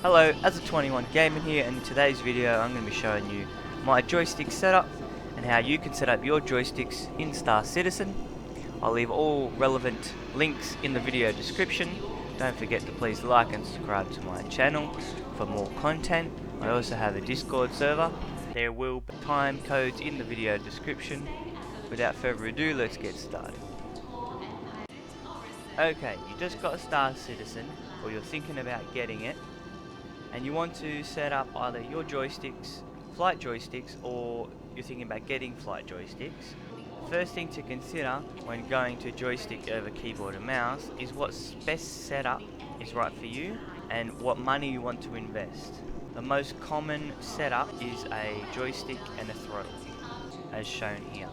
Hello, As21 Gaming here, and in today's video I'm going to be showing you my joystick setup and how you can set up your joysticks in Star Citizen. I'll leave all relevant links in the video description. Don't forget to please like and subscribe to my channel for more content. I also have a Discord server. There will be time codes in the video description. Without further ado, let's get started. Okay, you just got a Star Citizen, or you're thinking about getting it, and you want to set up either your joysticks, flight joysticks, or you're thinking about getting flight joysticks. First thing to consider when going to joystick over keyboard and mouse is what best setup is right for you and what money you want to invest. The most common setup is a joystick and a throttle, as shown here.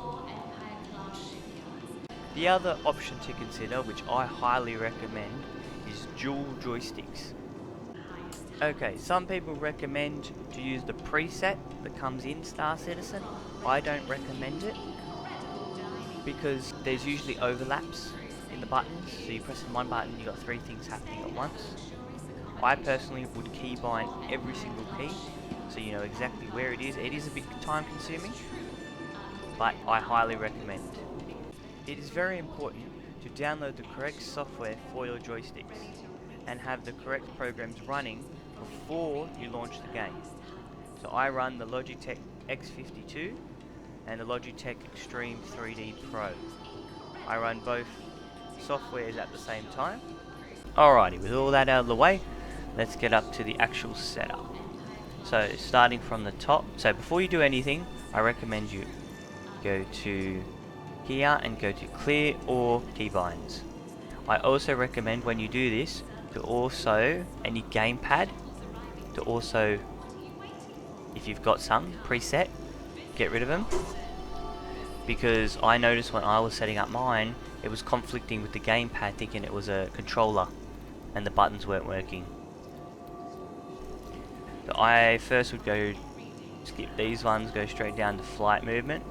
The other option to consider, which I highly recommend, is dual joysticks. Okay, some people recommend to use the preset that comes in Star Citizen. I don't recommend it because there's usually overlaps in the buttons, so you press one button, you got three things happening at once. I personally would keybind every single key so you know exactly where it is. It is a bit time consuming, but I highly recommend. It is very important to download the correct software for your joysticks and have the correct programs running before you launch the game. So I run the Logitech X52 and the Logitech Extreme 3D Pro. I run both softwares at the same time. Alrighty, with all that out of the way, let's get up to the actual setup. So starting from the top, so before you do anything, I recommend you go to here and go to clear or keybinds. I also recommend when you do this to also, any gamepad, to also, if you've got some preset, get rid of them, because I noticed when I was setting up mine, it was conflicting with the gamepad, thinking it was a controller and the buttons weren't working. So I first would go skip these ones, go straight down to flight movement.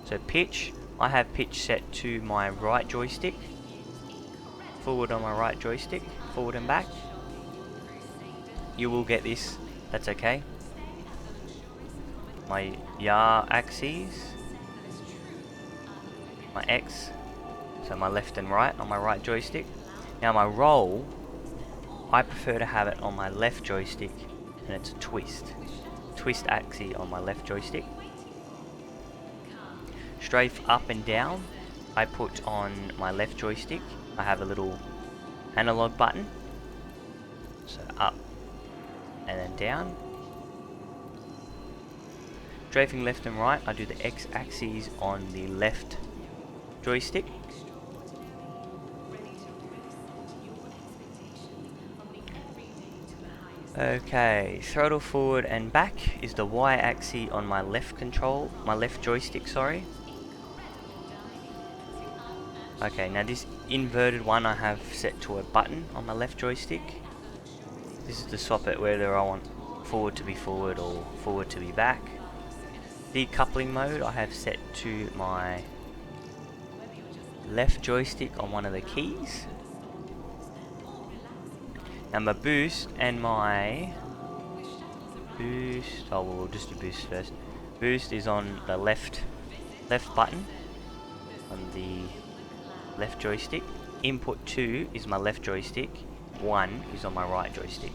So pitch, I have pitch set to my right joystick, forward on my right joystick, forward and back. You will get this, that's okay. My Y axes, my X, so my left and right on my right joystick. Now my roll, I prefer to have it on my left joystick, and it's a twist axis on my left joystick. Strafe up and down, I put on my left joystick. I have a little analog button, so up and then down. Strafing left and right, I do the X axis on the left joystick. Okay, throttle forward and back is the Y axis on my left joystick, sorry. Okay, now this inverted one I have set to a button on my left joystick. This is to swap it whether I want forward to be forward or forward to be back. Decoupling mode I have set to my left joystick on one of the keys. Now my boost and my boost, oh well, we'll just do boost first. Boost is on the left button on the left joystick. Input 2 is my left joystick, 1 is on my right joystick.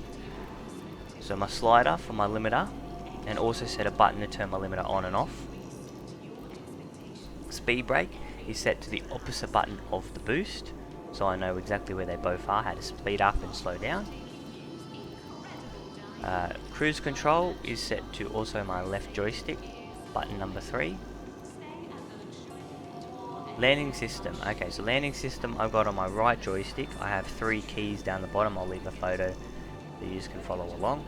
So my slider for my limiter, and also set a button to turn my limiter on and off. Speed brake is set to the opposite button of the boost, so I know exactly where they both are, how to speed up and slow down. Cruise control is set to also my left joystick, button number 3. Landing system, okay, so landing system I've got on my right joystick. I have 3 keys down the bottom. I'll leave a photo that you can follow along.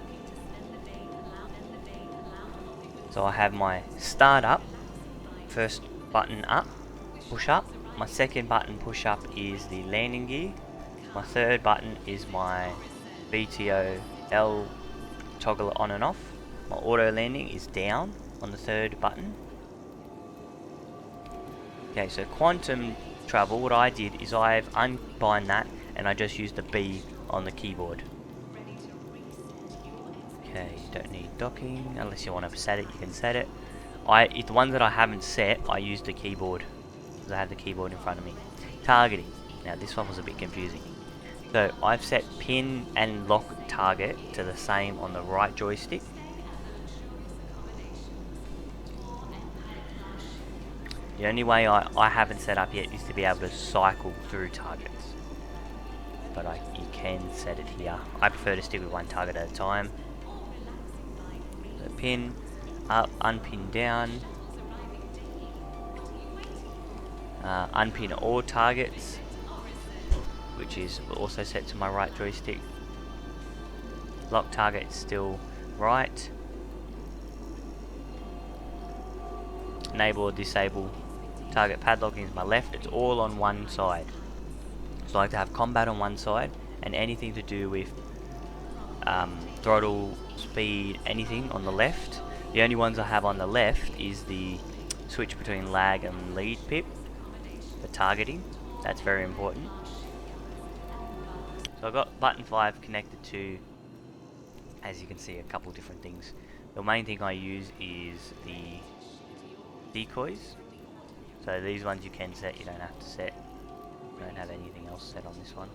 So I have my start up, first button up, push up. My second button push up is the landing gear. My third button is my VTO L, toggle it on and off. My auto landing is down on the third button. Okay, so quantum travel, what I did is I've unbind that and I just used the B on the keyboard. Okay, you don't need docking unless you want to set it. You can set it. The ones that I haven't set, I use the keyboard because I have the keyboard in front of me. Targeting. Now this one was a bit confusing. So I've set pin and lock target to the same on the right joystick. The only way I haven't set up yet is to be able to cycle through targets. But you can set it here. I prefer to stick with one target at a time. So pin up, unpin down. Unpin all targets, which is also set to my right joystick. Lock target still right. Enable or disable target padlocking is my left. It's all on one side. So I like to have combat on one side and anything to do with throttle, speed, anything on the left. The only ones I have on the left is the switch between lag and lead pip for targeting. That's very important. So I've got button 5 connected to, as you can see, a couple different things. The main thing I use is the decoys. So these ones you can set, you don't have to set. I don't have anything else set on this one.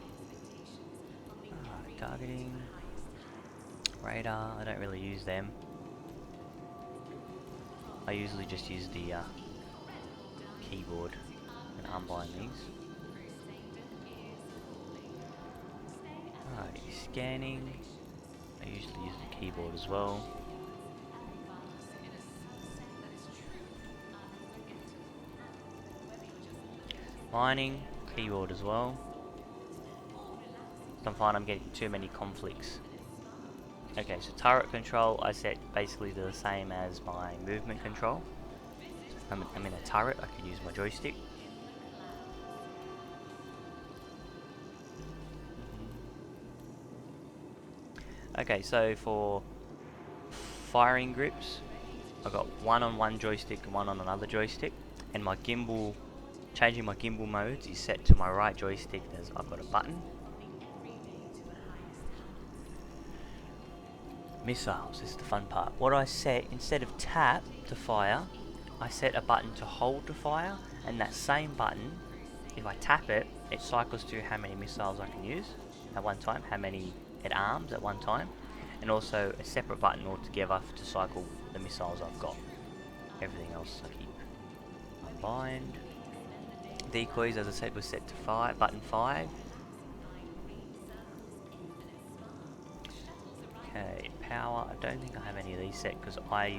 Targeting, radar, I don't really use them. I usually just use the keyboard and unbind these. Alright, scanning, I usually use the keyboard as well. Mining, keyboard as well. I find I'm getting too many conflicts. Okay, so turret control I set basically the same as my movement control. I'm in a turret, I can use my joystick. Okay, so for firing grips, I've got one on one joystick and one on another joystick, and my gimbal, changing my gimbal modes is set to my right joystick. I've got a button. Missiles, this is the fun part. What I set, instead of tap to fire, I set a button to hold to fire, and that same button, if I tap it, it cycles through how many missiles I can use at one time, how many it arms at one time, and also a separate button altogether to cycle the missiles I've got. Everything else I keep unbind. Decoys, as I said, was set to button 5. Okay, power, I don't think I have any of these set because I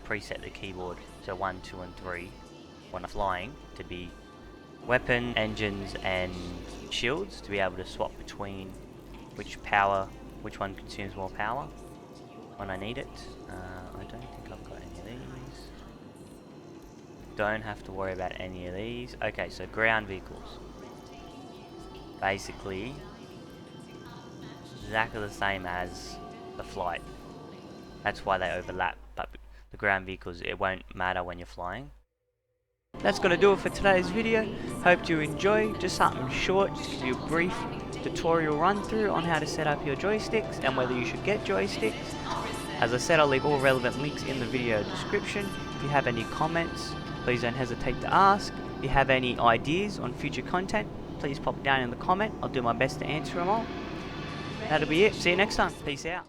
preset the keyboard, so 1, 2 and 3 when I'm flying to be weapon, engines and shields, to be able to swap between which one consumes more power when I need it. I don't think I've got any of these. Don't have to worry about any of these. Okay, so ground vehicles. Basically, exactly the same as the flight. That's why they overlap, but the ground vehicles, it won't matter when you're flying. That's going to do it for today's video. Hope you enjoy. Just something short, just give you a brief tutorial run through on how to set up your joysticks and whether you should get joysticks. As I said, I'll leave all relevant links in the video description. If you have any comments, please don't hesitate to ask. If you have any ideas on future content, please pop it down in the comment. I'll do my best to answer them all. That'll be it. See you next time. Peace out.